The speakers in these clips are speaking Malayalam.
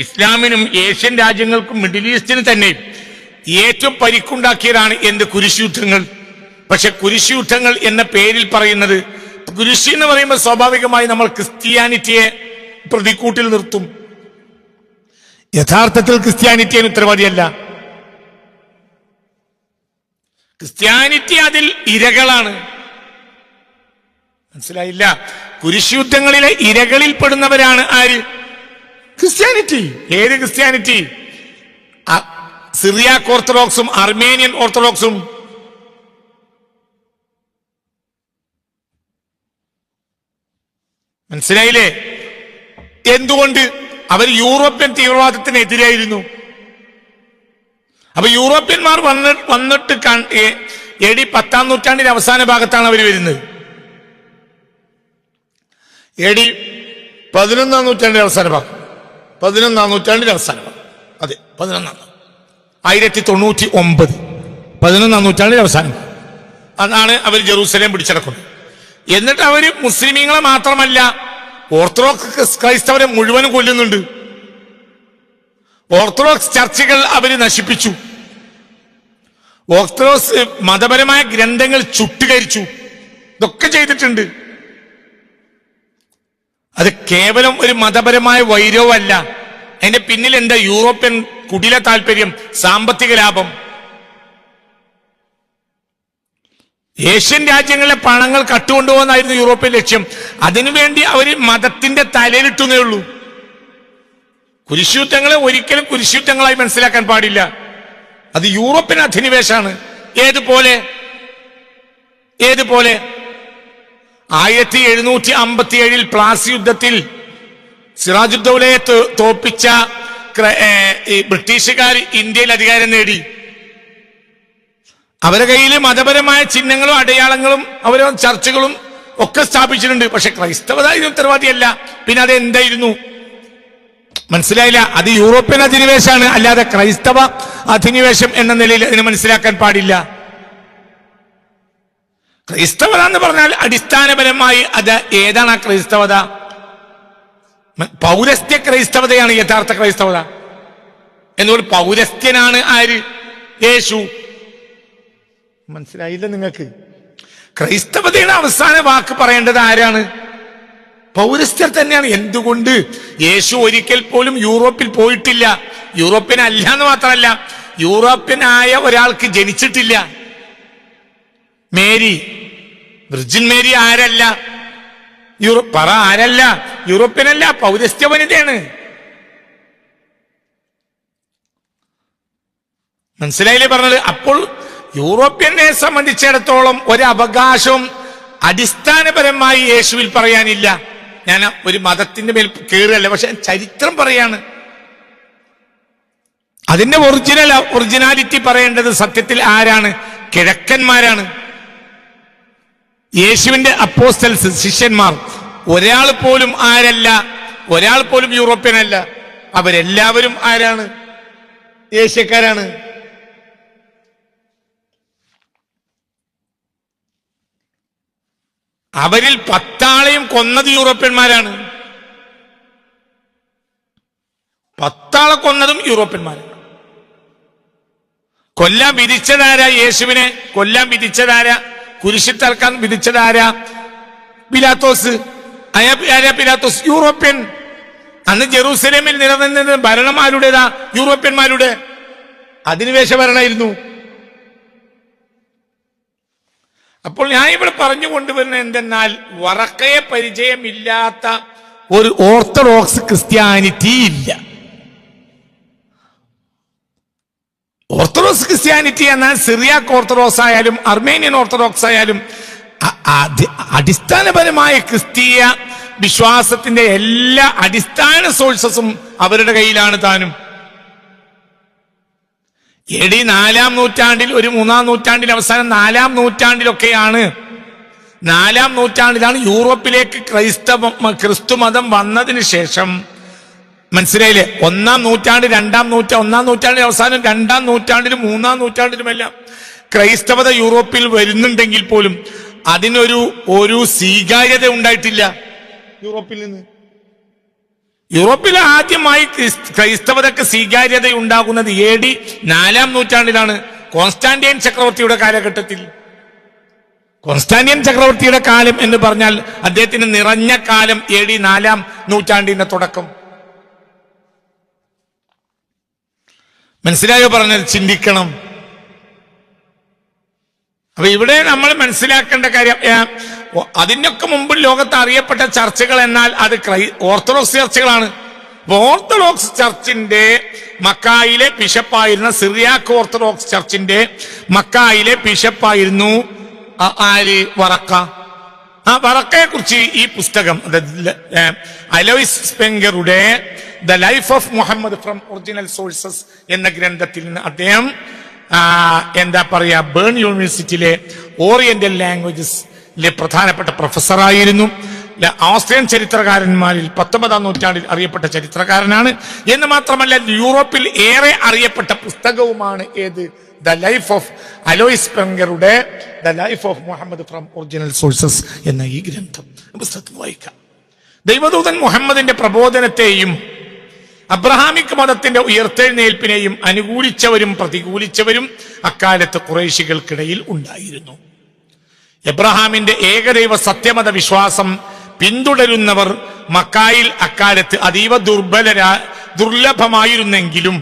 ഇസ്ലാമിനും ഏഷ്യൻ രാജ്യങ്ങൾക്കും മിഡിൽ ഈസ്റ്റിന് തന്നെ ഏറ്റവും പരിക്കുണ്ടാക്കിയതാണ് എന്ത് കുരിശുയുദ്ധങ്ങൾ. പക്ഷെ കുരിശുയുദ്ധങ്ങൾ എന്ന പേരിൽ പറയുന്നത്, കുരിശ് എന്ന് പറയുമ്പോൾ സ്വാഭാവികമായി നമ്മൾ ക്രിസ്ത്യാനിറ്റിയെ പ്രതിക്കൂട്ടിൽ നിർത്തും. യഥാർത്ഥത്തിൽ ക്രിസ്ത്യാനിറ്റിയെ ഉത്തരവാദിയല്ല. ക്രിസ്ത്യാനിറ്റി അതിൽ ഇരകളാണ്. മനസ്സിലായില്ല? കുരിശുയുദ്ധങ്ങളിലെ ഇരകളിൽ പെടുന്നവരാണ് ആര്? ക്രിസ്ത്യാനിറ്റി. ഏത് ക്രിസ്ത്യാനിറ്റി? സിറിയാക്ക് ഓർത്തഡോക്സും അർമേനിയൻ ഓർത്തഡോക്സും. മനസ്സിലായില്ലേ? എന്തുകൊണ്ട്? അവർ യൂറോപ്യൻ തീവ്രവാദത്തിനെതിരായിരുന്നു. അപ്പൊ യൂറോപ്യന്മാർ വന്നിട്ട് AD 10-ാം നൂറ്റാണ്ടിന്റെ അവസാന ഭാഗത്താണ് അവർ വരുന്നത്. AD 11-ാം നൂറ്റാണ്ടിന്റെ അവസാന ഭാഗം, 11-ാം നൂറ്റാണ്ടിന്റെ അവസാന ഭാഗം, അതെ 1099, 11-ാം നൂറ്റാണ്ടിന്റെ അവസാനം. അതാണ് അവർ ജെറൂസലേം പിടിച്ചടക്കുന്നത്. എന്നിട്ട് അവര് മുസ്ലിമീങ്ങളെ മാത്രമല്ല ഓർത്തഡോക്സ് ക്രൈസ്തവരെ മുഴുവനും കൊല്ലുന്നുണ്ട്. ഓർത്തഡോക്സ് ചർച്ചുകൾ അവര് നശിപ്പിച്ചു. ഓർത്തഡോക്സ് മതപരമായ ഗ്രന്ഥങ്ങൾ ചുട്ടുകരിച്ചു. ഇതൊക്കെ ചെയ്തിട്ടുണ്ട്. അത് കേവലം ഒരു മതപരമായ വൈരവുമല്ല. അതിന്റെ പിന്നിൽ എന്താ? യൂറോപ്യൻ കുടില താല്പര്യം, സാമ്പത്തിക ലാഭം. ഏഷ്യൻ രാജ്യങ്ങളിലെ പണങ്ങൾ കട്ടുകൊണ്ടുപോകുന്നായിരുന്നു യൂറോപ്യൻ ലക്ഷ്യം. അതിനുവേണ്ടി അവർ മതത്തിന്റെ തലയിലിട്ടുന്നേ ഉള്ളൂ. കുരിശുയുദ്ധങ്ങളെ ഒരിക്കലും കുരിശുയുദ്ധങ്ങളായി മനസ്സിലാക്കാൻ പാടില്ല. അത് യൂറോപ്യൻ അധിനിവേശമാണ്. ഏതുപോലെ 1757 പ്ലാസി യുദ്ധത്തിൽ സിറാജുദ്ദൗലയെ തോപ്പിച്ച ബ്രിട്ടീഷുകാർ ഇന്ത്യയിൽ അധികാരം നേടി. അവരുടെ കയ്യിൽ മതപരമായ ചിഹ്നങ്ങളും അടയാളങ്ങളും അവരുടെ ചർച്ചുകളും ഒക്കെ സ്ഥാപിച്ചിട്ടുണ്ട്. പക്ഷെ ക്രൈസ്തവത ഇതിന് ഉത്തരവാദിയല്ല. പിന്നെ അത് എന്തായിരുന്നു? മനസ്സിലായില്ല? അത് യൂറോപ്യൻ അധിനിവേശമാണ്, അല്ലാതെ ക്രൈസ്തവ അധിനിവേശം എന്ന നിലയിൽ അതിന് മനസ്സിലാക്കാൻ പാടില്ല. ക്രൈസ്തവത എന്ന് പറഞ്ഞാൽ അടിസ്ഥാനപരമായി അത് ഏതാണ്? ആ ക്രൈസ്തവത പൗരസ്ത്യ ക്രൈസ്തവതയാണ് യഥാർത്ഥ ക്രൈസ്തവത. എന്നുള്ള പൗരസ്ത്യനാണ് ആര്? യേശു. മനസ്സിലായില്ല നിങ്ങൾക്ക്? ക്രൈസ്തവതയുടെ അവസാന വാക്ക് പറയേണ്ടത് ആരാണ്? പൗരസ്ത്യർ തന്നെയാണ്. എന്തുകൊണ്ട്? യേശു ഒരിക്കൽ പോലും യൂറോപ്പിൽ പോയിട്ടില്ല. യൂറോപ്യൻ അല്ല എന്ന് മാത്രമല്ല, യൂറോപ്യനായ ഒരാൾക്ക് ജനിച്ചിട്ടില്ല. മേരി, വിർജിൻ മേരി ആരല്ല? ആരല്ല? യൂറോപ്യനല്ല, പൗരസ്ത്യ വനിതയാണ്. മനസ്സിലായില്ലേ പറഞ്ഞത്? അപ്പോൾ യൂറോപ്യനെ സംബന്ധിച്ചിടത്തോളം ഒരവകാശവും അടിസ്ഥാനപരമായി യേശുവിൽ പറയാനില്ല. ഞാൻ ഒരു മതത്തിന്റെ മേൽ കയറുകയല്ല, പക്ഷെ ചരിത്രം പറയാണ്. അതിന്റെ ഒറിജിനാലിറ്റി പറയേണ്ടത് സത്യത്തിൽ ആരാണ്? കിഴക്കന്മാരാണ്. യേശുവിന്റെ അപ്പോസ്തലൻസ്, ശിഷ്യന്മാർ ഒരാൾ പോലും ആരല്ല? ഒരാൾ പോലും യൂറോപ്യനല്ല. അവരെല്ലാവരും ആരാണ്? ഏഷ്യക്കാരാണ്. അവരിൽ 10 ആളെയും കൊന്നത് യൂറോപ്യന്മാരാണ്. 10 ആളെ കൊന്നതും യൂറോപ്യന്മാരാണ്. കൊല്ലാൻ വിധിച്ചതാരാ? യേശുവിനെ കൊല്ലാൻ വിധിച്ചതാരാ? കുരിശിൽ തറക്കാൻ വിധിച്ചതാരാ? പിലാത്തോസ്. ആരാ പിലാത്തോസ്? യൂറോപ്യൻ. അന്ന് ജെറൂസലേമിൽ നിലനിന്നത് ഭരണമാരുടേതാ? യൂറോപ്യന്മാരുടെ അധിനിവേശ ഭരണമായിരുന്നു. അപ്പോൾ ഞാൻ ഇവിടെ പറഞ്ഞു കൊണ്ടുവരുന്നത് എന്തെന്നാൽ, വറക്കയെ പരിചയമില്ലാത്ത ഒരു ഓർത്തഡോക്സ് ക്രിസ്ത്യാനിറ്റി ഇല്ല. ഓർത്തഡോക്സ് ക്രിസ്ത്യാനിറ്റി എന്നാൽ സിറിയാക്ക് ഓർത്തഡോക്സ് ആയാലും അർമേനിയൻ ഓർത്തഡോക്സ് ആയാലും അടിസ്ഥാനപരമായ ക്രിസ്തീയ വിശ്വാസത്തിന്റെ എല്ലാ അടിസ്ഥാന സോഴ്സസും അവരുടെ കയ്യിലാണ് താനും. AD 4-ാം നൂറ്റാണ്ടിൽ, ഒരു 3-ാം നൂറ്റാണ്ടിൽ അവസാനം 4-ാം നൂറ്റാണ്ടിലൊക്കെയാണ്, 4-ാം നൂറ്റാണ്ടിലാണ് യൂറോപ്പിലേക്ക് ക്രിസ്തു മതം വന്നതിന് ശേഷം. മനസ്സിലായില്ലേ? 1-ാം നൂറ്റാണ്ട്, 2-ാം നൂറ്റാണ്ട്, 1-ാം നൂറ്റാണ്ടിൽ അവസാനം 2-ാം നൂറ്റാണ്ടിലും 3-ാം നൂറ്റാണ്ടിലുമെല്ലാം ക്രൈസ്തവത യൂറോപ്പിൽ വരുന്നുണ്ടെങ്കിൽ പോലും അതിനൊരു സ്വീകാര്യത ഉണ്ടായിട്ടില്ല യൂറോപ്പിൽ നിന്ന്. യൂറോപ്പിൽ ആദ്യമായി ക്രൈസ്തവതയ്ക്ക് സ്വീകാര്യത ഉണ്ടാകുന്നത് AD 4-ാം നൂറ്റാണ്ടിലാണ്, കോൺസ്റ്റാന്റിയൻ ചക്രവർത്തിയുടെ കാലഘട്ടത്തിൽ. കോൺസ്റ്റാന്റിയൻ ചക്രവർത്തിയുടെ കാലം എന്ന് പറഞ്ഞാൽ അദ്ദേഹത്തിന് നിറഞ്ഞ കാലം AD 4-ാം നൂറ്റാണ്ടിന്റെ തുടക്കം. മനസ്സിലായോ പറഞ്ഞത്? ചിന്തിക്കണം. അപ്പൊ ഇവിടെ നമ്മൾ മനസ്സിലാക്കേണ്ട കാര്യം, അതിനൊക്കെ മുമ്പ് ലോകത്ത് അറിയപ്പെട്ട ചർച്ചകൾ എന്നാൽ അത് ഓർത്തഡോക്സ് ചർച്ചകളാണ്. ഓർത്തഡോക്സ് ചർച്ചിന്റെ മക്കായിലെ ബിഷപ്പായിരുന്ന സിറിയാക്ക് ഓർത്തഡോക്സ് ചർച്ചിന്റെ മക്കായിലെ ബിഷപ്പായിരുന്നു ആര്? വറക്ക. ആ വറക്കയെ കുറിച്ച് ഈ പുസ്തകം അലോയ്സ് സ്പെങ്കറുടെ the life of Muhammad from original sources എന്ന ഗ്രന്ഥത്തിൽ നിന്ന് അദ്ദേഹം എന്താ പറയാ, ബേൺ യൂണിവേഴ്സിറ്റിയിലെ ഓറിയന്റൽ ലാംഗ്വേജസിലെ പ്രധാനപ്പെട്ട പ്രൊഫസറായിരുന്നു. ഓസ്ട്രിയൻ ചരിത്രകാരന്മാരിൽ 19-ാം നൂറ്റാണ്ടിൽ അറിയപ്പെട്ട ചരിത്രകാരനാണ്. എന്ന് മാത്രമല്ല യൂറോപ്പിൽ ഏറെ അറിയപ്പെട്ട പുസ്തകവുമാണ് ഏത്? ദ ലൈഫ് ഓഫ് അലോയ്സ് സ്പെങ്കറുടെ the life of Muhammad from original sources എന്ന ഈ ഗ്രന്ഥം പുസ്തകത്തിൽ വായിക്കാം. ദൈവദൂതൻ മുഹമ്മദിന്റെ പ്രബോധനത്തെയും അബ്രഹാമിക് മതത്തിന്റെ ഉയർത്തെഴുന്നേൽപ്പിനെയും അനുകൂലിച്ചവരും പ്രതികൂലിച്ചവരും അക്കാലത്ത് ഖുറൈശികൾക്കിടയിൽ ഉണ്ടായിരുന്നു. എബ്രഹാമിന്റെ ഏകദൈവ സത്യമത വിശ്വാസം പിന്തുടരുന്നവർ മക്കായിൽ അക്കാലത്ത് അതീവ ദുർലഭമായിരുന്നെങ്കിലും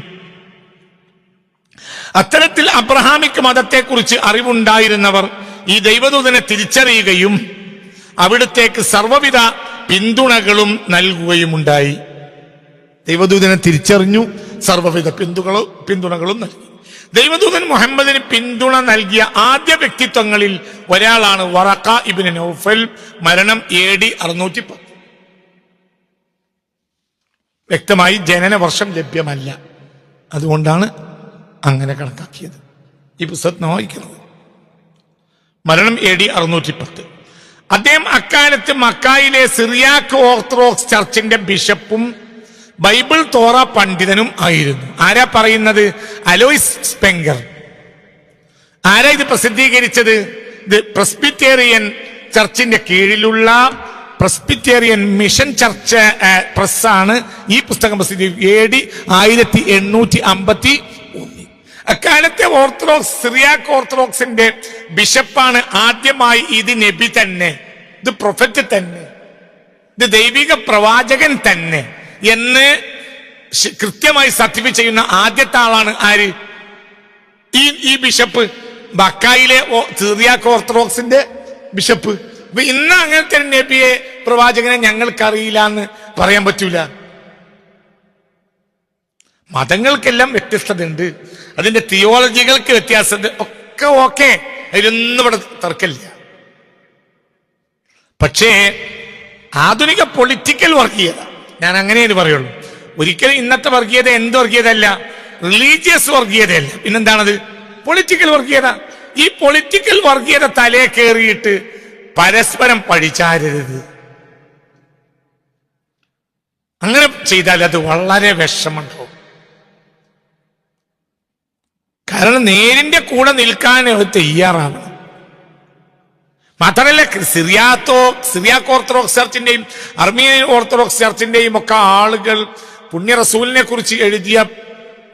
അത്തരത്തിൽ അബ്രഹാമിക് മതത്തെക്കുറിച്ച് അറിവുണ്ടായിരുന്നവർ ഈ ദൈവദൂതനെ തിരിച്ചറിയുകയും അവിടത്തേക്ക് സർവ്വവിധ പിന്തുണകളും നൽകുകയുമുണ്ടായി. ദൈവദൂതനെ തിരിച്ചറിഞ്ഞു, സർവ്വവിധ പിന്തുണകളും നൽകി. ദൈവദൂതൻ മുഹമ്മദിന് പിന്തുണ നൽകിയ ആദ്യ വ്യക്തിത്വങ്ങളിൽ ഒരാളാണ് വറഖ ഇബ്നു നൗഫൽ. മരണം AD 610. വ്യക്തമായി ജനന വർഷം ലഭ്യമല്ല, അതുകൊണ്ടാണ് അങ്ങനെ കണക്കാക്കിയത്. ഈ പുസ്തകത്തിൽ വായിക്കുന്നത് മരണം AD 610. അദ്ദേഹം അക്കാലത്ത് മക്കായിലെ സിറിയാക്ക് ഓർത്തഡോക്സ് ചർച്ചിന്റെ ബിഷപ്പും ബൈബിൾ തോറ പണ്ഡിതനും ആയിരുന്നു. ആരാ പറയുന്നത്? അലോയ്സ് സ്പെങ്കർ. ആരാ ഇത് പ്രസിദ്ധീകരിച്ചത്? ഇത് പ്രസ്ബിറ്റേറിയൻ ചർച്ചിന്റെ കീഴിലുള്ള പ്രസ്ബിറ്റേറിയൻ മിഷൻ ചർച്ച് പ്രസ്സാണ് ഈ പുസ്തകം പ്രസിദ്ധീകരിച്ചത്. AD 1851. അക്കാലത്തെ ഓർത്തഡോക്സ് സിറിയാക്ക് ഓർത്തഡോക്സിന്റെ ബിഷപ്പാണ് ആദ്യമായി ഇത് നബി തന്നെ, ഇത് പ്രൊഫറ്റ് തന്നെ, ഇത് ദൈവിക പ്രവാചകൻ തന്നെ എന്ന് കൃത്യമായി സർട്ടിഫൈ ചെയ്യുന്ന ആദ്യത്തെ ആളാണ് ആര്? ഈ ബിഷപ്പ്, മക്കായിലെ സിറിയാക്ക് ഓർത്തഡോക്സിന്റെ ബിഷപ്പ്. അപ്പൊ ഇന്ന് അങ്ങനത്തെ നബിയെ പ്രവാചകനെ ഞങ്ങൾക്കറിയില്ല എന്ന് പറയാൻ പറ്റൂല. മതങ്ങൾക്കെല്ലാം വ്യത്യസ്തതയുണ്ട്, അതിന്റെ തിയോളജികൾക്ക് വ്യത്യാസത ഒക്കെ ഓക്കെ, അതിലൊന്നും ഇവിടെ തർക്കമില്ല. പക്ഷേ ആധുനിക പൊളിറ്റിക്കൽ വർഗീയത, ഞാൻ അങ്ങനെയാണ് പറയുള്ളൂ. ഒരിക്കലും ഇന്നത്തെ വർഗീയത എന്ത് വർഗീയതല്ല, റിലീജിയസ് വർഗീയതയല്ല, പിന്നെന്താണത്? പൊളിറ്റിക്കൽ വർഗീയത. ഈ പൊളിറ്റിക്കൽ വർഗീയത തലേ കയറിയിട്ട് പരസ്പരം പഴിച്ചാരരുത്. അങ്ങനെ ചെയ്താൽ അത് വളരെ വിഷമുണ്ടാവും. കാരണം നേരിന്റെ കൂടെ നിൽക്കാൻ തയ്യാറാവണം. മാത്രമല്ല സിറിയാക്ക് ഓർത്തഡോക്സ് ചർച്ചിന്റെയും അർമീനിയൻ ഓർത്തഡോക്സ് ചർച്ചിന്റെയും ഒക്കെ ആളുകൾ പുണ്യ റസൂലിനെ കുറിച്ച് എഴുതിയ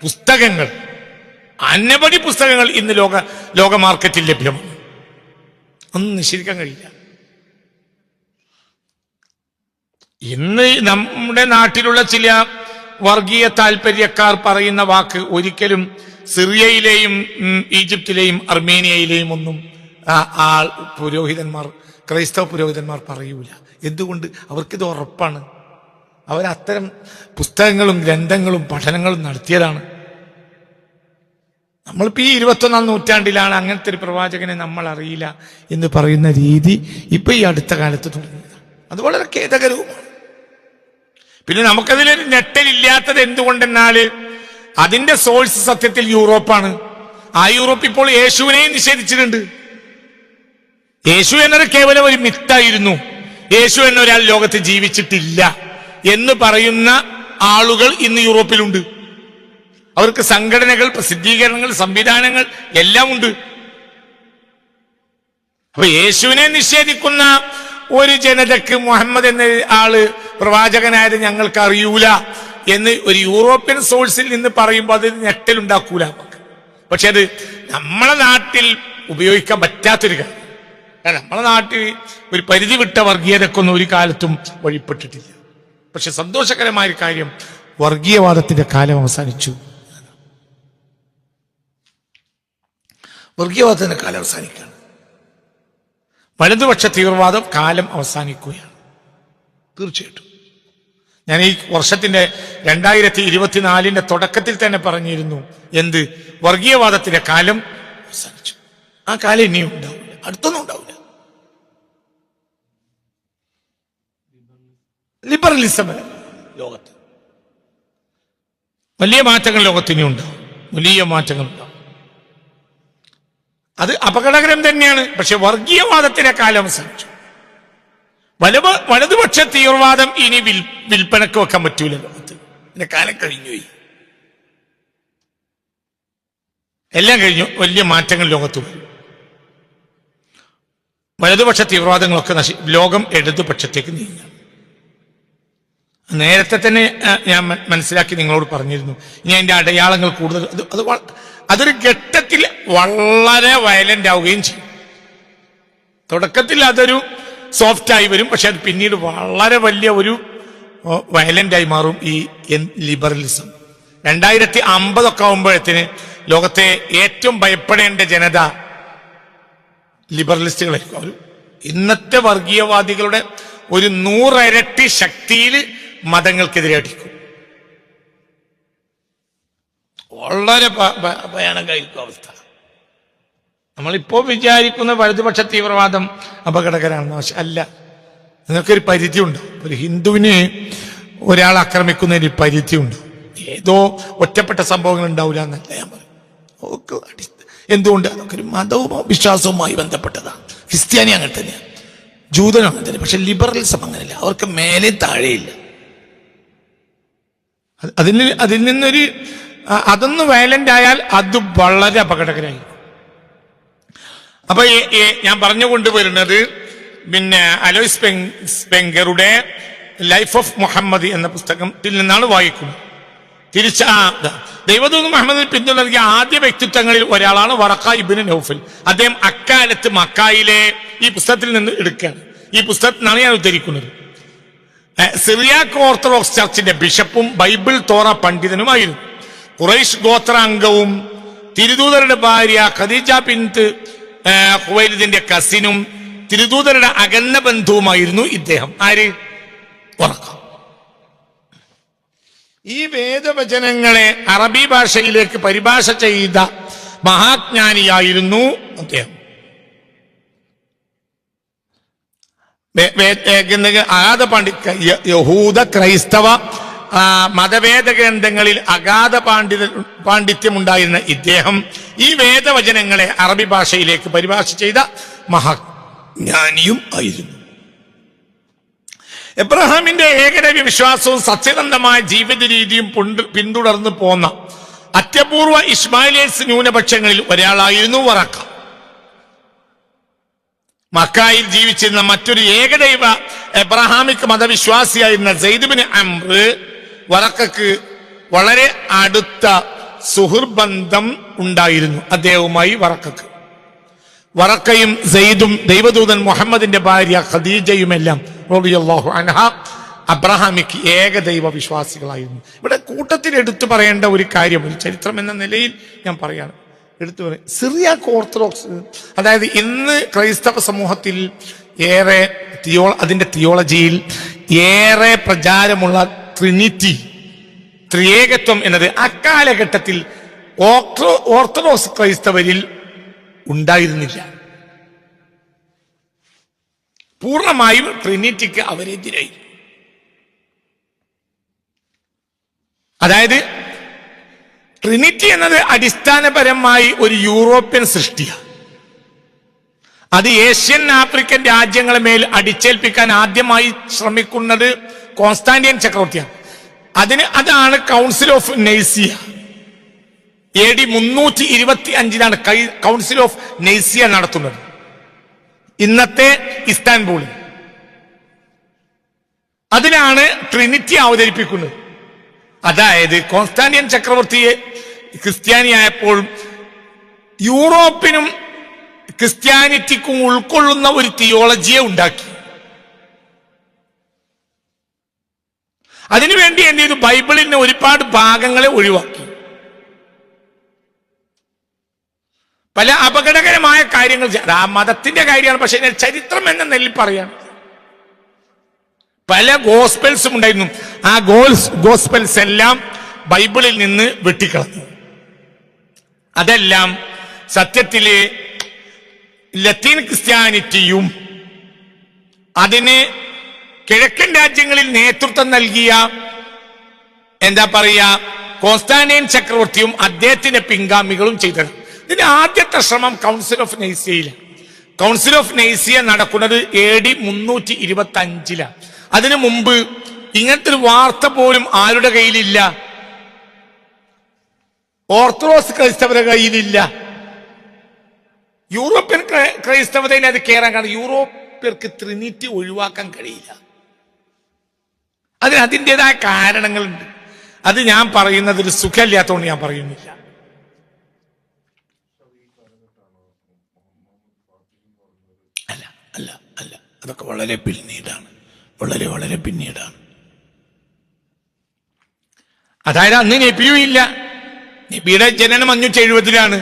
പുസ്തകങ്ങൾ, അനവധി പുസ്തകങ്ങൾ ഇന്ന് ലോക മാർക്കറ്റിൽ ലഭ്യമാണ്. ഒന്നും നിഷേധിക്കാൻ കഴിയില്ല. ഇന്ന് നമ്മുടെ നാട്ടിലുള്ള ചില വർഗീയ താല്പര്യക്കാർ പറയുന്ന വാക്ക് ഒരിക്കലും സിറിയയിലെയും ഈജിപ്തിലെയും അർമേനിയയിലെയും ഒന്നും ക്രൈസ്തവ പുരോഹിതന്മാർ പറയൂല. എന്തുകൊണ്ട്? അവർക്കിത് ഉറപ്പാണ്. അവരത്തരം പുസ്തകങ്ങളും ഗ്രന്ഥങ്ങളും പഠനങ്ങളും നടത്തിയതാണ്. നമ്മളിപ്പോ ഈ 21-ാം നൂറ്റാണ്ടിലാണ് അങ്ങനത്തെ ഒരു പ്രവാചകനെ നമ്മൾ അറിയില്ല എന്ന് പറയുന്ന രീതി ഇപ്പൊ ഈ അടുത്ത കാലത്ത് തുടങ്ങിയത്. അത് വളരെ ഖേദകരവുമാണ്. പിന്നെ നമുക്കതിലൊരു ഞെട്ടലില്ലാത്തത് എന്തുകൊണ്ടെന്നാല് അതിന്റെ സോഴ്സ് സത്യത്തിൽ യൂറോപ്പാണ്. ആ യൂറോപ്പ് ഇപ്പോൾ യേശുവിനെയും നിഷേധിച്ചിട്ടുണ്ട്. യേശു എന്നത് കേവലം ഒരു മിത്തായിരുന്നു, യേശു എന്നൊരാൾ ലോകത്ത് ജീവിച്ചിട്ടില്ല എന്ന് പറയുന്ന ആളുകൾ ഇന്ന് യൂറോപ്പിലുണ്ട്. അവർക്ക് സംഘടനകൾ, പ്രസിദ്ധീകരണങ്ങൾ, സംവിധാനങ്ങൾ എല്ലാം ഉണ്ട്. അപ്പൊ യേശുവിനെ നിഷേധിക്കുന്ന ഒരു ജനതയ്ക്ക് മുഹമ്മദ് എന്ന ആള് പ്രവാചകനായത് ഞങ്ങൾക്ക് അറിയൂല എന്ന് ഒരു യൂറോപ്യൻ സോഴ്സിൽ നിന്ന് പറയുമ്പോൾ അത് ഞെട്ടലുണ്ടാക്കൂല നമുക്ക്. പക്ഷെ അത് നമ്മളെ നാട്ടിൽ ഉപയോഗിക്കാൻ പറ്റാത്തൊരു കാര്യം. കാരണം നമ്മളെ നാട്ടിൽ ഒരു പരിധി വിട്ട വർഗീയതക്കൊന്നും ഒരു കാലത്തും വഴിപ്പെട്ടിട്ടില്ല. പക്ഷെ സന്തോഷകരമായ കാര്യം, വർഗീയവാദത്തിന്റെ കാലം അവസാനിച്ചു. വർഗീയവാദത്തിന്റെ കാലം അവസാനിക്കുകയാണ്. വലതുപക്ഷ തീവ്രവാദം കാലം അവസാനിക്കുകയാണ്. തീർച്ചയായിട്ടും ഞാൻ ഈ വർഷത്തിന്റെ 2024 തുടക്കത്തിൽ തന്നെ പറഞ്ഞിരുന്നു, എന്ത്? വർഗീയവാദത്തിന്റെ കാലം അവസാനിച്ചു. ആ കാലം ഇനിയും ഉണ്ടാവില്ല, അടുത്തൊന്നും ഉണ്ടാവില്ല. ലിബറലിസം ലോകത്ത് വലിയ മാറ്റങ്ങൾ ലോകത്തിനും ഉണ്ടാവും, വലിയ മാറ്റങ്ങൾ ഉണ്ടാവും. അത് അപകടകരം തന്നെയാണ്. പക്ഷെ വർഗീയവാദത്തിന്റെ കാലം അവസാനിച്ചു. വലതുപക്ഷ തീവ്രവാദം ഇനി വിൽപ്പനക്ക് വെക്കാൻ പറ്റൂല ലോകത്ത്. ഇതിന്റെ കാലം കഴിഞ്ഞുപോയി, എല്ലാം കഴിഞ്ഞു. വലിയ മാറ്റങ്ങൾ ലോകത്ത് വരും. വലതുപക്ഷ തീവ്രവാദങ്ങളൊക്കെ ലോകം ഇടതുപക്ഷത്തേക്ക് നീങ്ങും. നേരത്തെ തന്നെ ഞാൻ മനസ്സിലാക്കി നിങ്ങളോട് പറഞ്ഞിരുന്നു. ഇനി അതിന്റെ അടയാളങ്ങൾ കൂടുതൽ അതൊരു ഘട്ടത്തിൽ വളരെ വയലന്റ് ആവുകയും ചെയ്യും. തുടക്കത്തിൽ അതൊരു സോഫ്റ്റ് ആയി വരും, പക്ഷെ അത് പിന്നീട് വളരെ വലിയ ഒരു വയലന്റ് ആയി മാറും ഈ ലിബറലിസം. 2050 ആവുമ്പോഴത്തിന് ലോകത്തെ ഏറ്റവും ഭയപ്പെടേണ്ട ജനത ലിബറലിസ്റ്റുകളായിരിക്കും. അവർ ഇന്നത്തെ വർഗീയവാദികളുടെ ഒരു 100 ഇരട്ടി ശക്തിയിൽ മതങ്ങൾക്കെതിരെ അടിക്കും. വളരെ ഭയാനകമായിരിക്കും അവസ്ഥ. നമ്മളിപ്പോ വിചാരിക്കുന്ന വലതുപക്ഷ തീവ്രവാദം അപകടകരമാണെന്ന്, പക്ഷെ അല്ല. നിങ്ങൾക്കൊരു പരിധിയുണ്ട്. ഒരു ഹിന്ദുവിന് ഒരാൾ ആക്രമിക്കുന്നതിന് പരിധിയുണ്ട്. ഏതോ ഒറ്റപ്പെട്ട സംഭവങ്ങൾ ഉണ്ടാവില്ല എന്നല്ല ഞാൻ പറയും. എന്തുകൊണ്ട്? അതൊക്കെ ഒരു മതവും വിശ്വാസവുമായി ബന്ധപ്പെട്ടതാണ്. ക്രിസ്ത്യാനി അങ്ങനെ തന്നെയാണ്, ജൂതനും അങ്ങനെ തന്നെ. പക്ഷെ ലിബറലിസം അങ്ങനെയല്ല, അവർക്ക് മേലെ താഴെയില്ല. അതിൽ നിന്നൊരു അതൊന്ന് വയലന്റ് ആയാൽ അത് വളരെ അപകടകരമായിരിക്കും. അപ്പൊ ഞാൻ പറഞ്ഞുകൊണ്ടുവരുന്നത് പിന്നെ അലോയ്സ് സ്പെങ്കറുടെ ലൈഫ് ഓഫ് മുഹമ്മദ് എന്ന പുസ്തകത്തിൽ നിന്നാണ് വായിക്കുന്നത്. ദൈവദൂതൻ മുഹമ്മദിന് പിന്തുണ നൽകിയ ആദ്യ വ്യക്തിത്വങ്ങളിൽ ഒരാളാണ് വറഖ ഇബ്നു നൗഫൽ. അദ്ദേഹം അക്കാലത്ത് മക്കായിലെ ഈ പുസ്തകത്തിൽ നിന്ന് എടുക്കുകയാണ്. ഈ പുസ്തകത്തിൽ നിന്നാണ് ഞാൻ ഉദ്ധരിക്കുന്നത്. സിറിയാക്ക് ഓർത്തഡോക്സ് ചർച്ചിന്റെ ബിഷപ്പും ബൈബിൾ തോറ പണ്ഡിതനുമായിരുന്നു. ഖുറൈഷ് ഗോത്രാംഗവും തിരുദൂതരുടെ ഭാര്യ ഖദീജ ബിൻത് ഖുവൈലിദിന്റെ കസിനും തിരുദൂതരുടെ അകന്ന ബന്ധുവുമായിരുന്നു ഇദ്ദേഹം. ആര്? വറഖ. ഈ വേദവചനങ്ങളെ അറബി ഭാഷയിലേക്ക് പരിഭാഷ ചെയ്ത മഹാജ്ഞാനിയായിരുന്നു അദ്ദേഹം. അഗാധ യഹൂദ ക്രൈസ്തവ മതവേദ ഗ്രന്ഥങ്ങളിൽ അഗാധ പാണ്ഡിത്യമുണ്ടായിരുന്ന ഇദ്ദേഹം ഈ വേദവചനങ്ങളെ അറബി ഭാഷയിലേക്ക് പരിഭാഷ ചെയ്ത മഹാജ്ഞാനിയും ആയിരുന്നു. എബ്രഹാമിന്റെ ഏകദൈവ വിശ്വാസവും സത്യസന്ധമായ ജീവിത രീതിയും പിന്തുടർന്നു പോന്ന അത്യപൂർവ ഇസ്മായിലേഴ്സ് ന്യൂനപക്ഷങ്ങളിൽ ഒരാളായിരുന്നു വറഖ. മക്കായിൽ ജീവിച്ചിരുന്ന മറ്റൊരു ഏകദൈവ എബ്രഹാമിക് മതവിശ്വാസിയായിരുന്ന സെയ്ദ് ബിൻ അംർ വറഖക്ക് വളരെ അടുത്ത സുഹൃബന്ധം ഉണ്ടായിരുന്നു. അദ്ദേഹവുമായി വറഖയും സെയ്ദും ദൈവദൂതൻ മുഹമ്മദിന്റെ ഭാര്യ ഖദീജയുമെല്ലാം റളിയല്ലാഹു അൻഹ അബ്രഹാമിക്ക് ഏകദൈവ വിശ്വാസികളായിരുന്നു. ഇവിടെ കൂട്ടത്തിൽ എടുത്തു പറയേണ്ട ഒരു കാര്യം, ഒരു ചരിത്രം എന്ന നിലയിൽ ഞാൻ പറയാണ്, എടുത്തു പറയും. സിറിയാക്ക് ഓർത്തഡോക്സ്, അതായത് ഇന്ന് ക്രൈസ്തവ സമൂഹത്തിൽ ഏറെ അതിന്റെ തിയോളജിയിൽ ഏറെ പ്രചാരമുള്ള ട്രിനിറ്റി, ത്രിയേകത്വം എന്നത് അക്കാലഘട്ടത്തിൽ ഓർത്തഡോക്സ് ക്രൈസ്തവരിൽ ഉണ്ടായിരുന്നില്ല. പൂർണ്ണമായും ട്രിനിറ്റിക്ക് അവരെതിരായി. അതായത് ട്രിനിറ്റി എന്നത് അടിസ്ഥാനപരമായി ഒരു യൂറോപ്യൻ സൃഷ്ടിയാണ്. അത് ഏഷ്യൻ ആഫ്രിക്കൻ രാജ്യങ്ങളെ മേൽ അടിച്ചേൽപ്പിക്കാൻ ആദ്യമായി ശ്രമിക്കുന്നത് കോൺസ്റ്റാന്റിയൻ ചക്രവർത്തിയാണ്. അതാണ് council of Nicaea. AD 325 council of Nicaea നടത്തുന്നത്, ഇന്നത്തെ ഇസ്താൻബൂളിൽ. അതിലാണ് ട്രിനിറ്റി അവതരിപ്പിക്കുന്നത്. അതായത് കോൺസ്റ്റാന്റിയൻ ചക്രവർത്തിയെ ക്രിസ്ത്യാനിയായപ്പോൾ യൂറോപ്പിനും ക്രിസ്ത്യാനിറ്റിക്കും ഉൾക്കൊള്ളുന്ന ഒരു തിയോളജിയെ ഉണ്ടാക്കി. അതിനുവേണ്ടി എന്ത് ചെയ്തു? ബൈബിളിന് ഒരുപാട് ഭാഗങ്ങളെ ഒഴിവാക്കി. പല അപകടകരമായ കാര്യങ്ങൾ ആ മതത്തിന്റെ കാര്യമാണ്. പക്ഷെ ചരിത്രം എന്ന നിലയിൽ പറയാണ്, പല ഗോസ്പെൽസും ഉണ്ടായിരുന്നു. ആ ഗോസ്പെൽസ് എല്ലാം ബൈബിളിൽ നിന്ന് വെട്ടിക്കളഞ്ഞു. അതെല്ലാം സത്യത്തില് ലത്തീൻ ക്രിസ്ത്യാനിറ്റിയും അതിന് കിഴക്കൻ രാജ്യങ്ങളിൽ നേതൃത്വം നൽകിയ എന്താ പറയുക കോൺസ്റ്റാന്റൈൻ ചക്രവർത്തിയും അദ്ദേഹത്തിന്റെ പിൻഗാമികളും ചെയ്തത്. ഇതിന്റെ ആദ്യത്തെ ശ്രമം കൗൺസിൽ ഓഫ് നൈസിയയിലാണ്. കൗൺസിൽ ഓഫ് നൈസിയ നടക്കുന്നത് AD 325. അതിനു മുമ്പ് ഇങ്ങനത്തെ ഒരു വാർത്ത പോലും ആരുടെ കയ്യിലില്ല? ഓർത്തഡോക്സ് ക്രൈസ്തവരുടെ കയ്യിലില്ല. യൂറോപ്യൻ ക്രൈസ്തവതയിൽ അത് കയറാൻ കാരണം യൂറോപ്യർക്ക് ട്രിനിറ്റി ഒഴിവാക്കാൻ കഴിയില്ല. അതിന് അതിൻ്റെതായ കാരണങ്ങളുണ്ട്. അത് ഞാൻ പറയുന്നത് ഒരു സുഖമില്ലാത്തതുകൊണ്ട് ഞാൻ പറയുന്നില്ല. അല്ല അല്ല അല്ല അതൊക്കെ വളരെ പിന്നീടാണ്, വളരെ വളരെ പിന്നീടാണ്. അതായത് അന്ന് നബിയും ഇല്ല. നബിയുടെ ജനനം 570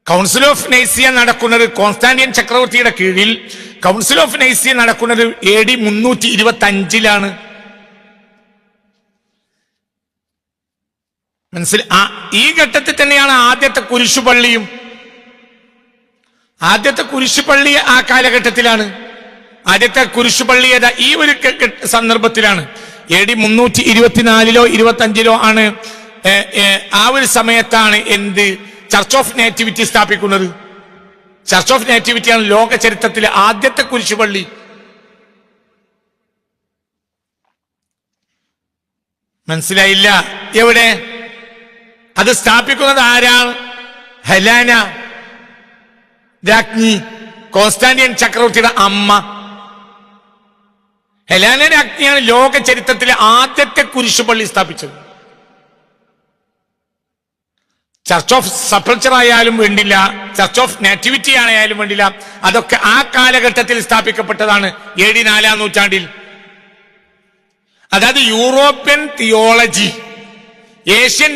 കൗൺസിൽ ഓഫ് നൈസിയ നടക്കുന്നത് കോൺസ്റ്റാന്റിയൻ ചക്രവർത്തിയുടെ കീഴിൽ. കൗൺസിൽ ഓഫ് നൈസിയ നടക്കുന്നത് AD 325 ഈ ഘട്ടത്തിൽ തന്നെയാണ് ആദ്യത്തെ കുരിശുപള്ളിയും. ആദ്യത്തെ കുരിശുപള്ളി ആ കാലഘട്ടത്തിലാണ്. ആദ്യത്തെ കുരിശുപള്ളി ഈ ഒരു സന്ദർഭത്തിലാണ്. AD 324 25 ആണ്. ആ ഒരു സമയത്താണ് എന്ത് ചർച്ച് ഓഫ് നേറ്റിവിറ്റി സ്ഥാപിക്കുന്നത്. ചർച്ച് ഓഫ് നേറ്റിവിറ്റിയാണ് ലോക ചരിത്രത്തിലെ ആദ്യത്തെ കുരിശുപള്ളി. മനസ്സിലായില്ല? എവിടെ അത് സ്ഥാപിക്കുന്നത്? ആരാണ്? ഹെലാന രാജ്ഞി, കോൺസ്റ്റാന്റിയൻ ചക്രവർത്തിയുടെ അമ്മ. ഹെലാന രാജ്ഞിയാണ് ലോക ചരിത്രത്തിലെ ആദ്യത്തെ കുരിശുപള്ളി സ്ഥാപിച്ചത്. ചർച്ച് ഓഫ് സപ്പൾച്ചർ ആയാലും വേണ്ടില്ല, ചർച്ച് ഓഫ് നാറ്റിവിറ്റി ആയാലും വേണ്ടില്ല, അതൊക്കെ ആ കാലഘട്ടത്തിൽ സ്ഥാപിക്കപ്പെട്ടതാണ്. AD 4 നൂറ്റാണ്ടിൽ. അതായത് യൂറോപ്യൻ തിയോളജി ഏഷ്യൻ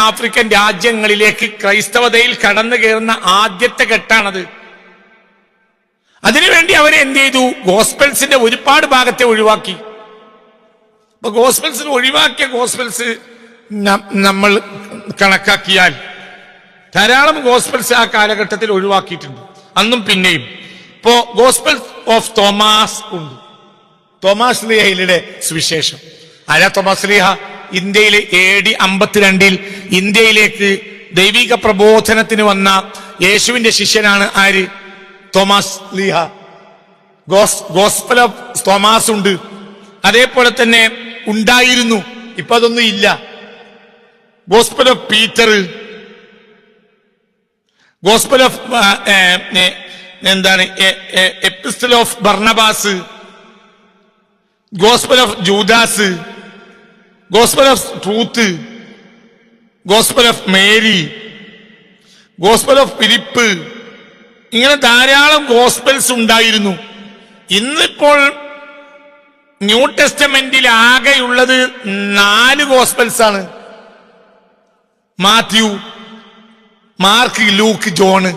ആഫ്രിക്കൻ രാജ്യങ്ങളിലേക്ക് ക്രൈസ്തവതയിൽ കടന്നു കയറുന്ന ആദ്യത്തെ ഘട്ടാണത്. അതിനുവേണ്ടി അവരെ എന്ത് ചെയ്തു? ഗോസ്പെൽസിന്റെ ഒരുപാട് ഭാഗത്തെ ഒഴിവാക്കി. അപ്പൊ ഗോസ്പെൽസിന് ഒഴിവാക്കിയ ഗോസ്പെൽസ് നമ്മൾ കണക്കാക്കിയാൽ ധാരാളം ഗോസ്പെൽസ് ആ കാലഘട്ടത്തിൽ ഒഴിവാക്കിയിട്ടുണ്ട്, അന്നും പിന്നെയും. ഇപ്പോ ഗോസ്പെൽ ഓഫ് തോമസ് ഉണ്ട്. തോമസ് ലീഹയുടെ സുവിശേഷം. ആരാ തോമസ് ലീഹ? ഇന്ത്യയിലെ AD 52 ഇന്ത്യയിലേക്ക് ദൈവിക പ്രബോധനത്തിന് വന്ന യേശുവിന്റെ ശിഷ്യനാണ് ആര്? തോമസ് ലീഹ. ഗോസ്പൽ ഓഫ് തോമസ് ഉണ്ട്. അതേപോലെ തന്നെ ഉണ്ടായിരുന്നു, ഇപ്പൊ അതൊന്നും ഇല്ല. Gospel of Peter, gospel of എന്താണ് epistle of Barnabas, gospel of Judas, gospel of truth, gospel of Mary, gospel of Philip. ഇങ്ങനെ ധാരാളം ഗോസ്പൽസ് ഉണ്ടായിരുന്നു. ഇന്നിപ്പോൾ ന്യൂ ടെസ്റ്റമെന്റിൽ ആകെയുള്ളത് 4 ഗോസ്പൽസ് ആണ്. Matthew, Mark, Luke, John,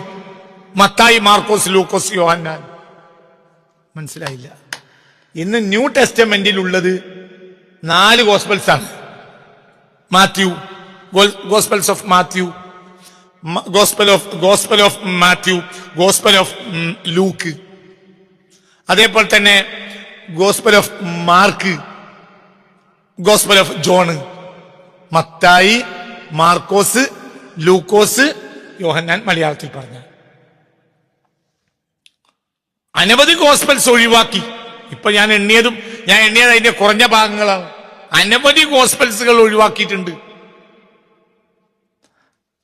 Mathai, Markose, Lukose, Yohannan. മനസ്സിലായില്ല? ഇന്ന് ന്യൂ ടെസ്റ്റമെന്റിൽ ഉള്ളത് 4 ഗോസ്പൽസ് ആണ്. Matthew, gospels of Matthew, gospel of Matthew, gospel of Luke, അതേപോലെ തന്നെ gospel of Mark, gospel of John, Mathai, Markose, Lukose, Yohannan മലയാളത്തിൽ പറഞ്ഞ അനവധി ഗോസ്പൽസ് ഒഴിവാക്കി. ഇപ്പൊ ഞാൻ എണ്ണിയത് അതിന്റെ കുറഞ്ഞ ഭാഗങ്ങളാണ്. അനവധി ഗോസ്പൽസുകൾ ഒഴിവാക്കിയിട്ടുണ്ട്.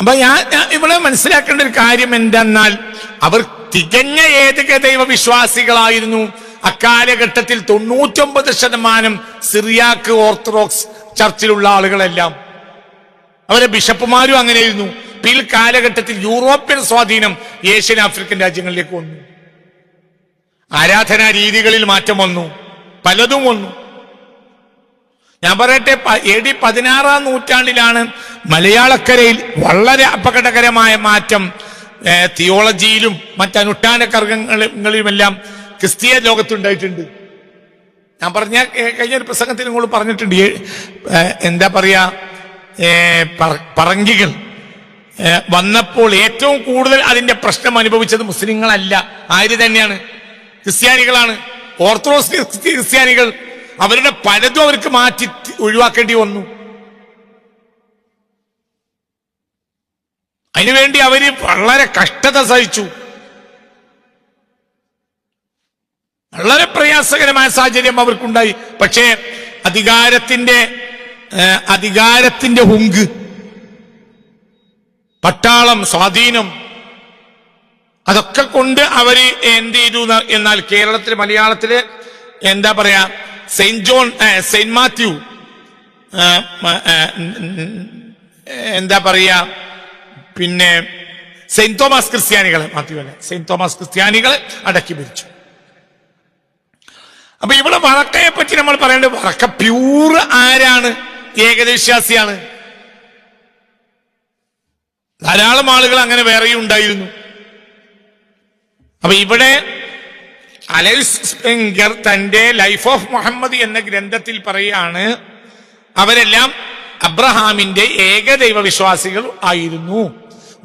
അപ്പൊ ഞാൻ ഇവിടെ മനസ്സിലാക്കേണ്ട ഒരു കാര്യം എന്തെന്നാൽ അവർ തികഞ്ഞ ഏകദൈവ വിശ്വാസികളായിരുന്നു. അക്കാലഘട്ടത്തിൽ 99% സിറിയാക്ക് ഓർത്തഡോക്സ് ചർച്ചിലുള്ള ആളുകളെല്ലാം അവരെ ബിഷപ്പുമാരും അങ്ങനെയായിരുന്നു. കാലഘട്ടത്തിൽ യൂറോപ്യൻ സ്വാധീനം ഏഷ്യൻ ആഫ്രിക്കൻ രാജ്യങ്ങളിലേക്ക് വന്നു. ആരാധനാ രീതികളിൽ മാറ്റം വന്നു, പലതും വന്നു. ഞാൻ പറയട്ടെ, AD 16-ാം നൂറ്റാണ്ടിലാണ് മലയാളക്കരയിൽ വളരെ അപകടകരമായ മാറ്റം തിയോളജിയിലും മറ്റനുഷ്ഠാന കർമ്മങ്ങളിലുമെല്ലാം ക്രിസ്തീയ ലോകത്തുണ്ടായിട്ടുണ്ട്. ഞാൻ കഴിഞ്ഞൊരു പ്രസംഗത്തിൽ നിങ്ങൾ പറഞ്ഞിട്ടുണ്ട്, എന്താ പറയാ, പറങ്കികൾ വന്നപ്പോൾ ഏറ്റവും കൂടുതൽ അതിന്റെ പ്രശ്നം അനുഭവിച്ചത് മുസ്ലിങ്ങളല്ല, ആര് തന്നെയാണ്? ക്രിസ്ത്യാനികളാണ്. ഓർത്തഡോക്സ് ക്രിസ്ത്യാനികൾ അവരുടെ പലതും അവർക്ക് മാറ്റി ഒഴിവാക്കേണ്ടി വന്നു. അതിനുവേണ്ടി അവര് വളരെ കഷ്ടത സഹിച്ചു. വളരെ പ്രയാസകരമായ സാഹചര്യം അവർക്കുണ്ടായി. പക്ഷേ അധികാരത്തിന്റെ ഹുങ്ക്, പട്ടാളം, സ്വാധീനം, അതൊക്കെ കൊണ്ട് അവര് എന്ത് ചെയ്തു എന്നാൽ കേരളത്തില്, മലയാളത്തില് എന്താ പറയാ, സെയിന്റ് മാത്യു, എന്താ പറയാ, പിന്നെ സെയിന്റ് തോമസ് ക്രിസ്ത്യാനികളെ അടക്കി ഭരിച്ചു. അപ്പൊ ഇവിടെ വറക്കയെ പറ്റി നമ്മൾ പറയേണ്ടത്, വറക്ക പ്യൂർ ആരാണ്? ഏകദേശാസിയാണ്. ധാരാളം ആളുകൾ അങ്ങനെ വേറെയും ഉണ്ടായിരുന്നു. അപ്പൊ ഇവിടെ അലൈസ് സ്പെങ്കർ തന്റെ ലൈഫ് ഓഫ് മുഹമ്മദ് എന്ന ഗ്രന്ഥത്തിൽ പറയാണ്, അവരെല്ലാം അബ്രഹാമിന്റെ ഏകദൈവ വിശ്വാസികൾ ആയിരുന്നു.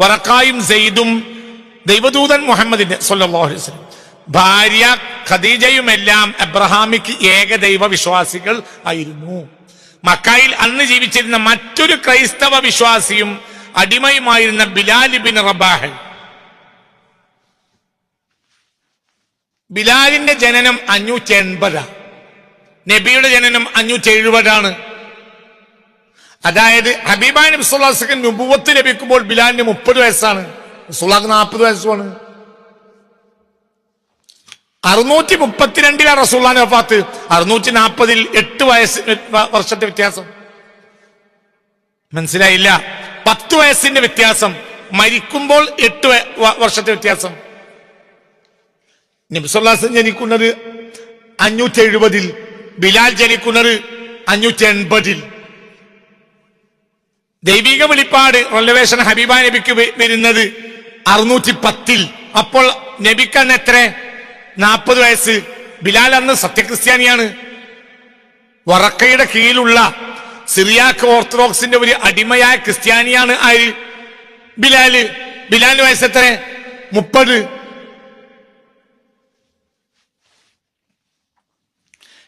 വറക്കായും സെയ്ദും ദൈവദൂതൻ മുഹമ്മദിന്റെ സ്വല്ലല്ലാഹു അലൈഹി വസല്ലം ഭാര്യ ഖദീജയുമെല്ലാം അബ്രഹാമിക്ക് ഏകദൈവ വിശ്വാസികൾ ആയിരുന്നു. മക്കയിൽ അന്ന് ജീവിച്ചിരുന്ന മറ്റൊരു ക്രൈസ്തവ വിശ്വാസിയും അടിമയുമായിരുന്ന ബിലാൽ ബിൻ റബാഹ്. ബിലാലിന്റെ ജനനം 580, നബിയുടെ ജനനം 570. അതായത് ഹബീബായ നബി സല്ലല്ലാഹു അലൈഹി വസല്ലം നുബുവത്ത് ലഭിക്കുമ്പോൾ ബിലാലിന് 30 വയസ്സാണ്, റസൂലുള്ളാഹിക്ക് 40 വയസ്സുമാണ്. 632 റസൂലുള്ളാഹിന്റെ വഫാത്ത്, 640 8 വർഷത്തെ വ്യത്യാസം. മനസ്സിലായില്ല? 10 വയസ്സിന്റെ വ്യത്യാസം, മരിക്കുമ്പോൾ 8 വർഷത്തെ വ്യത്യാസം. നബി സല്ലല്ലാഹു അലൈഹി വസല്ലം ജനിക്കുന്നത് 570, ബിലാൽ ജനിക്കുന്നത് 580. ദൈവിക വെളിപ്പാട് റെവലേഷൻ ഹബീബ നബിക്ക് വരുന്നത് 610. അപ്പോൾ നബിക്ക് അന്ന് എത്ര? 40 വയസ്സ്. ബിലാൽ അന്ന് സത്യക്രിസ്ത്യാനിയാണ്. വറക്കയുടെ കീഴിലുള്ള സിറിയാക്ക് ഓർത്തഡോക്സിന്റെ ഒരു അടിമയായ ക്രിസ്ത്യാനിയാണ് ആര്? ബിലാലിന് വയസ്സ് എത്ര? 30.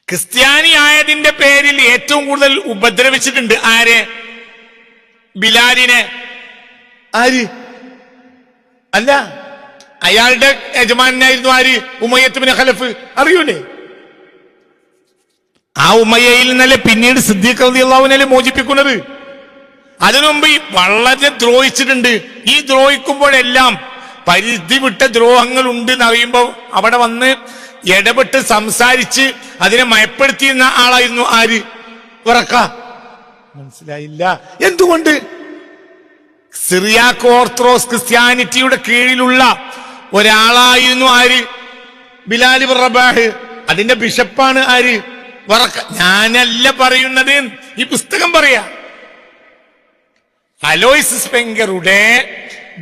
ക്രിസ്ത്യാനി ആയതിന്റെ പേരിൽ ഏറ്റവും കൂടുതൽ ഉപദ്രവിച്ചിട്ടുണ്ട് ആരെ? ബിലാലിനെ. ആര്? അല്ല, അയാളുടെ യജമാനായിരുന്നു ആര്? ഉമയ്യത്ത് ബിൻ ഖലഫ്. അറിയൂലേ? ആ ഉമയ്യയിൽ നിന്നല്ലേ പിന്നീട് സിദ്ദീഖ് റളിയല്ലാഹു അൻഹു മോചിപ്പിക്കുന്നത്. അതിനുമുമ്പ് വളരെ ദ്രോഹിച്ചിട്ടുണ്ട്. ഈ ദ്രോഹിക്കുമ്പോഴെല്ലാം പരിധി വിട്ട ദ്രോഹങ്ങൾ ഉണ്ട് എന്നറിയുമ്പോൾ അവിടെ വന്ന് ഇടപെട്ട് സംസാരിച്ച് അതിനെ മയപ്പെടുത്തിയിരുന്ന ആളായിരുന്നു ആര്? വറക്ക. മനസ്സിലായില്ല? എന്തുകൊണ്ട്? സിറിയാക്ക് ഓർത്തഡോക്സ് ക്രിസ്ത്യാനിറ്റിയുടെ കീഴിലുള്ള ഒരാളായിരുന്നു ആര്? Bilal bin Rabah. അതിന്റെ ബിഷപ്പാണ് ആര്? വറക്ക. ഞാനല്ല പറയുന്നത്, ഈ പുസ്തകം പറയാ. അലോയ്സ് സ്പെങ്കറുടെ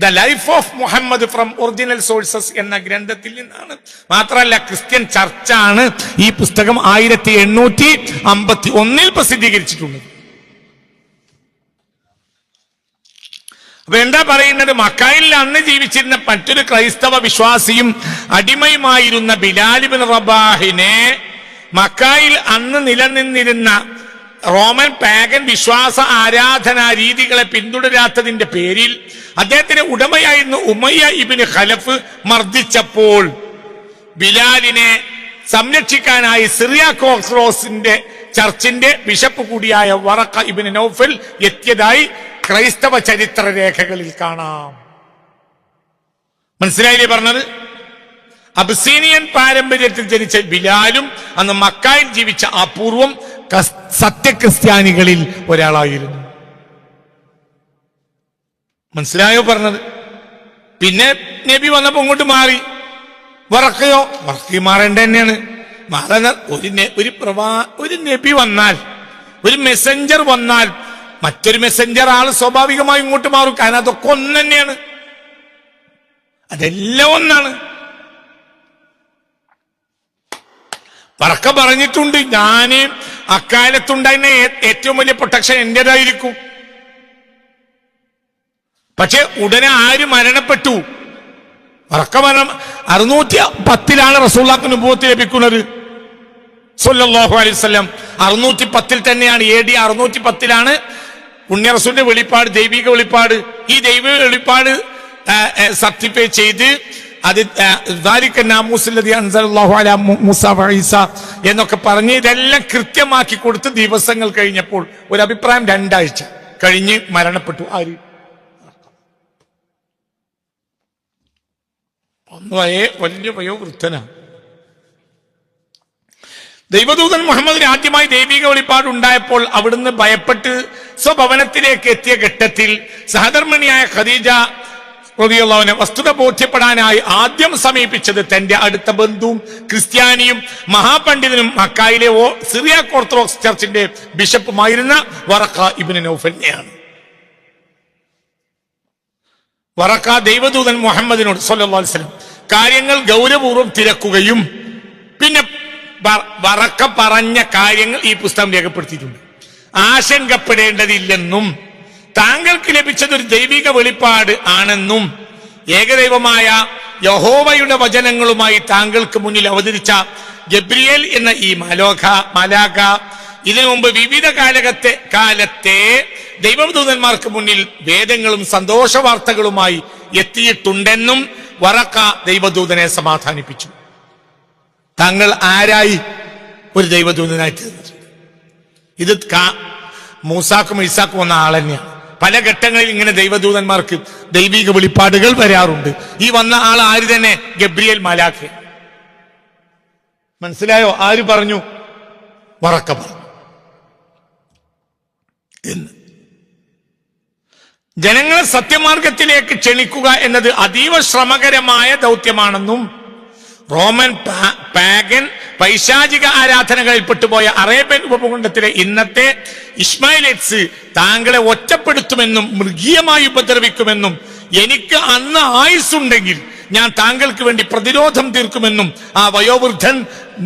the life of Muhammad from original sources എന്ന ഗ്രന്ഥത്തിൽ നിന്നാണ്. മാത്രമല്ല, ക്രിസ്ത്യൻ ചർച്ചാണ് ഈ പുസ്തകം 1851 പ്രസിദ്ധീകരിച്ചിട്ടുള്ളത്. അപ്പൊ എന്താ പറയുന്നത്? മക്കയിൽ അന്ന് ജീവിച്ചിരുന്ന മറ്റൊരു ക്രൈസ്തവ വിശ്വാസിയും അടിമയുമായിരുന്ന ബിലാൽ ബിൻ റബാഹിനെ മക്കയിൽ അന്ന് നിലനിന്നിരുന്ന റോമൻ പാഗൻ വിശ്വാസ ആരാധനാ രീതികളെ പിന്തുടരാത്തതിന്റെ പേരിൽ അദ്ദേഹത്തിന് ഉടമയായിരുന്നു ഉമയ്യ ഇബ്നു ഖലഫ് മർദ്ദിച്ചപ്പോൾ ബിലാലിനെ സംരക്ഷിക്കാനായി സിറിയാക്ക് ഓർത്തഡോക്സിന്റെ ചർച്ചിന്റെ ബിഷപ്പ് കൂടിയായ വറക്ക ഇബ്നു നൗഫൽ എത്തിയതായി ക്രൈസ്തവ ചരിത്ര രേഖകളിൽ കാണാം. മനസ്സിലായില്ലേ പറഞ്ഞത്? അബ്സീനിയൻ പാരമ്പര്യത്തിൽ ജനിച്ച ബിലാലും അന്ന് മക്കയിൽ ജീവിച്ച അപൂർവം സത്യക്രിസ്ത്യാനികളിൽ ഒരാളായിരുന്നു. മനസ്സിലായോ പറഞ്ഞത്? പിന്നെ നബി വന്നപ്പോ ഇങ്ങോട്ട് മാറി. വറക്കയോ? വറക്കി മാറേണ്ട തന്നെയാണ്. മാറാൻ ഒരു നബി വന്നാൽ, ഒരു മെസ്സഞ്ചർ വന്നാൽ മറ്റൊരു മെസ്സഞ്ചർ ആള് സ്വാഭാവികമായി ഇങ്ങോട്ട് മാറും. കാരണം അതൊക്കെ ഒന്ന് തന്നെയാണ്, അതെല്ലാം ഒന്നാണ്. വറക്ക പറഞ്ഞിട്ടുണ്ട്, ഞാന് അക്കാലത്തുണ്ടായിരുന്ന ഏറ്റവും വലിയ പ്രൊട്ടക്ഷൻ എന്റേതായിരിക്കും. പക്ഷെ ഉടനെ ആര് മരണപ്പെട്ടു? വറക്ക മരണം 610 റസൂലുള്ളാഹിക്ക് നുബുവത്ത് ലഭിക്കുന്നത്. സ്വല്ലല്ലാഹു അലൈഹി വസല്ലം 610 തന്നെയാണ്. AD 610 പുണ്യ റസൂലിന്റെ വെളിപ്പാട്, ദൈവിക വെളിപ്പാട്. ഈ ദൈവിക വെളിപ്പാട് സർട്ടിഫൈ ചെയ്ത് അത് എന്നൊക്കെ പറഞ്ഞ് ഇതെല്ലാം കൃത്യമാക്കി കൊടുത്ത് ദിവസങ്ങൾ കഴിഞ്ഞപ്പോൾ ഒരു അഭിപ്രായം 2 ആഴ്ച കഴിഞ്ഞ് മരണപ്പെട്ടു. ആര്? വലിയ വയോവൃദ്ധനാണ്. ദൈവദൂതൻ മുഹമ്മദിന് ആദ്യമായി ദൈവിക വെളിപ്പാട് ഉണ്ടായപ്പോൾ അവിടുന്ന് ഭയപ്പെട്ട് സ്വഭവനത്തിലേക്ക് എത്തിയ ഘട്ടത്തിൽ സഹധർമ്മിണിയായ ഖദീജ റളിയല്ലാഹു വസ്തുത ബോധ്യപ്പെടാനായി ആദ്യം സമീപിച്ചത് തന്റെ അടുത്ത ബന്ധുവും ക്രിസ്ത്യാനിയും മഹാപണ്ഡിതനും മക്കായിലെ സിറിയാക് ഓർത്തഡോക്സ് ചർച്ചിന്റെ ബിഷപ്പുമായിരുന്ന വറഖ ഇബ്നു നൗഫലിനെയാണ്. വറഖ ദൈവദൂതൻ മുഹമ്മദിനോട് സ്വല്ലല്ലാഹു അലൈഹി വസല്ലം കാര്യങ്ങൾ ഗൗരവപൂർവ്വം തിരക്കുകയും പിന്നെ വറക്ക പറഞ്ഞ കാര്യങ്ങൾ ഈ പുസ്തകം രേഖപ്പെടുത്തിയിട്ടുണ്ട്. ആശങ്കപ്പെടേണ്ടതില്ലെന്നും താങ്കൾക്ക് ലഭിച്ചത് ഒരു ദൈവിക വെളിപ്പാട് ആണെന്നും ഏകദൈവമായ യഹോവയുടെ വചനങ്ങളുമായി താങ്കൾക്ക് മുന്നിൽ അവതരിച്ച ഗബ്രിയേൽ എന്ന ഈ മാലാഖ ഇതിനു മുമ്പ് വിവിധ കാലത്തെ ദൈവദൂതന്മാർക്ക് മുന്നിൽ വേദങ്ങളും സന്തോഷ വാർത്തകളുമായി എത്തിയിട്ടുണ്ടെന്നും വറഖ ദൈവദൂതനെ സമാധാനിപ്പിച്ചു. താങ്കൾ ആരായി? ഒരു ദൈവദൂതനായി തീർന്നു. ഇത് മൂസാക്കും ഈസാക്കും വന്ന ആൾ തന്നെയാണ്. പല ഘട്ടങ്ങളിൽ ഇങ്ങനെ ദൈവദൂതന്മാർക്ക് ദൈവിക വെളിപ്പാടുകൾ വരാറുണ്ട്. ഈ വന്ന ആൾ ആര് തന്നെ? ഗബ്രിയേൽ മാലാഖ. മനസ്സിലായോ? ആര് പറഞ്ഞു? വറഖ പറഞ്ഞു. എന്ന് ജനങ്ങളെ സത്യമാർഗത്തിലേക്ക് ക്ഷണിക്കുക എന്നത് അതീവ ശ്രമകരമായ ദൗത്യമാണെന്നും റോമൻ പാഗൻ പൈശാചിക ആരാധനകളിൽ പെട്ടുപോയ അറേബ്യൻ ഉപഭൂഖണ്ഡത്തിലെ ഇന്നത്തെ ഇസ്മായിലൈറ്റ്സ് താങ്കളെ ഒറ്റപ്പെടുത്തുമെന്നും മൃഗീയമായി ഉപദ്രവിക്കുമെന്നും എനിക്ക് അന്ന് ആയുസ്സുണ്ടെങ്കിൽ ഞാൻ താങ്കൾക്ക് വേണ്ടി പ്രതിരോധം തീർക്കുമെന്നും ആ വയോവൃദ്ധൻ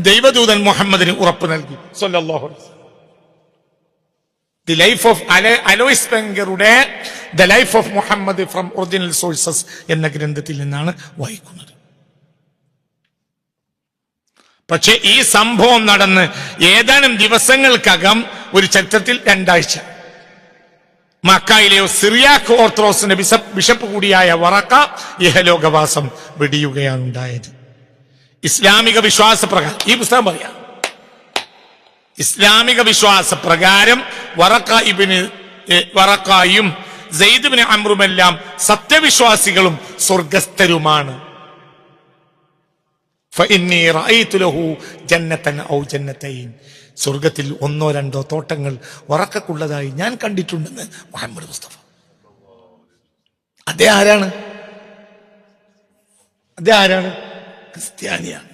ദൈവദൂതൻ മുഹമ്മദിന് ഉറപ്പ് നൽകി. സ്വല്ലല്ലാഹു അലൈഹി വസല്ലം. ദി ലൈഫ് ഓഫ് അലോയ്സ് സ്പെങ്കറുടെ the life of Muhammad from original sources എന്ന ഗ്രന്ഥത്തിൽ നിന്നാണ് വായിക്കുന്നത്. പക്ഷെ ഈ സംഭവം നടന്ന് ഏതാനും ദിവസങ്ങൾക്കകം ഒരു ചരിത്രത്തിൽ 2 ആഴ്ച മക്കയിലെ സിറിയാക് ഓർത്തഡോക്സിന്റെ ബിഷപ്പ് കൂടിയായ വറഖ ഇഹലോകവാസം വെടിയുകയാണ് ഉണ്ടായത്. ഇസ്ലാമിക വിശ്വാസപ്രകാരം ഈ പുസ്തകം പറയാം. ഇസ്ലാമിക വിശ്വാസപ്രകാരം വറഖയും സെയ്ദ് ഇബ്നു അംറുമെല്ലാം സത്യവിശ്വാസികളും സ്വർഗസ്ഥരുമാണ്. സ്വർഗത്തിൽ 1-2 തോട്ടങ്ങൾ വറഖക്കുള്ളതായി ഞാൻ കണ്ടിട്ടുണ്ടെന്ന് മുഹമ്മദ് മുസ്തഫ. അതേ ആരാണ്? ക്രിസ്ത്യാനിയാണ്.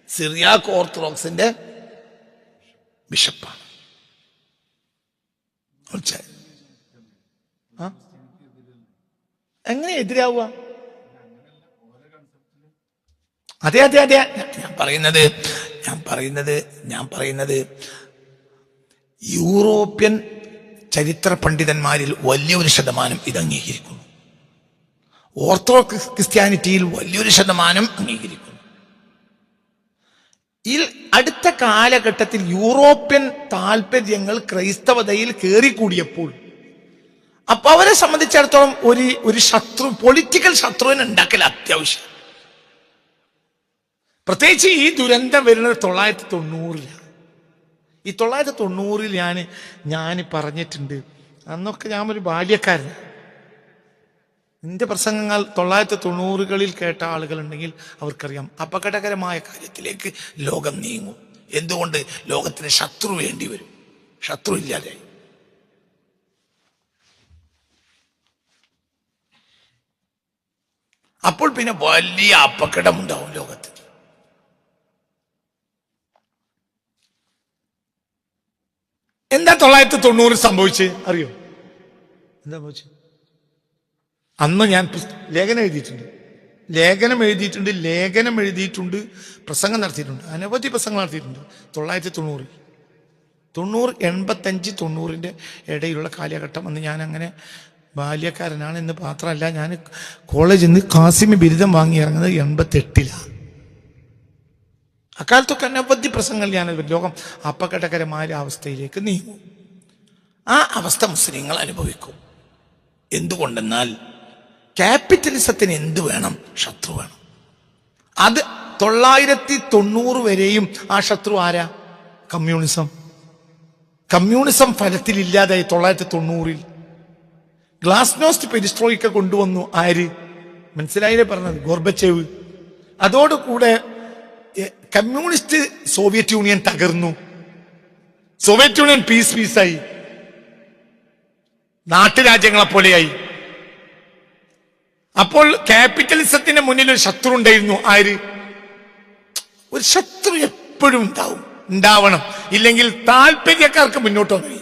സിറിയാക് ഓർത്തഡോക്സിന്റെ ബിഷപ്പാണ്. എങ്ങനെ എതിരാവുക? അതെ ഞാൻ പറയുന്നത് യൂറോപ്യൻ ചരിത്ര പണ്ഡിതന്മാരിൽ വലിയൊരു ശതമാനം ഇത് അംഗീകരിക്കുന്നു. ഓർത്തഡോക്സ് ക്രിസ്ത്യാനിറ്റിയിൽ വലിയൊരു ശതമാനം അംഗീകരിക്കുന്നു. ഈ അടുത്ത കാലഘട്ടത്തിൽ യൂറോപ്യൻ താല്പര്യങ്ങൾ ക്രൈസ്തവതയിൽ കയറിക്കൂടിയപ്പോൾ അപ്പൊ അവരെ സംബന്ധിച്ചിടത്തോളം ഒരു ശത്രു, പൊളിറ്റിക്കൽ ശത്രുവിനെ ഉണ്ടാക്കൽ അത്യാവശ്യം. പ്രത്യേകിച്ച് ഈ ദുരന്തം വരുന്നത് 990. ഈ 990 ഞാൻ പറഞ്ഞിട്ടുണ്ട്. അന്നൊക്കെ ഞാൻ ഒരു ബാല്യക്കാരൻ. എന്റെ പ്രസംഗങ്ങൾ 990കളിൽ കേട്ട ആളുകളുണ്ടെങ്കിൽ അവർക്കറിയാം അപകടകരമായ കാര്യത്തിലേക്ക് ലോകം നീങ്ങും. എന്തുകൊണ്ട്? ലോകത്തിന് ശത്രു വേണ്ടി വരും. ശത്രു ഇല്ലാതെ അപ്പോൾ പിന്നെ വലിയ അപകടമുണ്ടാവും ലോകത്ത്. എന്താ 990 സംഭവിച്ചത് അറിയോ? എന്താ സംഭവിച്ചത്? അന്ന് ഞാൻ ലേഖനം എഴുതിയിട്ടുണ്ട്, പ്രസംഗം നടത്തിയിട്ടുണ്ട്, അനവധി പ്രസംഗം നടത്തിയിട്ടുണ്ട്. 990, 85, 90 ഇടയിലുള്ള കാലഘട്ടം. അന്ന് ഞാൻ അങ്ങനെ ബാല്യക്കാരനാണ് എന്ന് മാത്രമല്ല, ഞാൻ കോളേജിൽ നിന്ന് കാസിമി ബിരുദം വാങ്ങി ഇറങ്ങുന്നത് 88ലാണ്. അക്കാലത്തൊക്കെ അനവധി പ്രസംഗങ്ങൾ ഞാൻ ലോകം അപകടകരമായ അവസ്ഥയിലേക്ക് നീങ്ങും. ആ അവസ്ഥ മുസ്ലിങ്ങൾ അനുഭവിക്കും. എന്തുകൊണ്ടെന്നാൽ ക്യാപിറ്റലിസത്തിന് എന്ത് വേണം? ശത്രു വേണം. അത് 990 വരെയും ആ ശത്രു ആരാ? കമ്മ്യൂണിസം ഫലത്തിലില്ലാതായി 990-ൽ. ഗ്ലാസ്നോസ്റ്റ് പെരിസ്ട്രോയിക്ക കൊണ്ടുവന്നു. ആര്? മനസ്സിലായില്ലേ പറഞ്ഞത്? ഗോർബച്ചേവ്. അതോടുകൂടെ കമ്മ്യൂണിസ്റ്റ് സോവിയറ്റ് യൂണിയൻ തകർന്നു. സോവിയറ്റ് യൂണിയൻ പീസായി, നാട്ടുരാജ്യങ്ങളെ പോലെയായി. അപ്പോൾ ക്യാപിറ്റലിസത്തിന്റെ മുന്നിൽ ഒരു ശത്രു ഉണ്ടായിരുന്നു. ആര്? ഒരു ശത്രു എപ്പോഴും ഉണ്ടാവണം. ഇല്ലെങ്കിൽ താല്പര്യക്കാർക്ക് മുന്നോട്ട് വന്നു.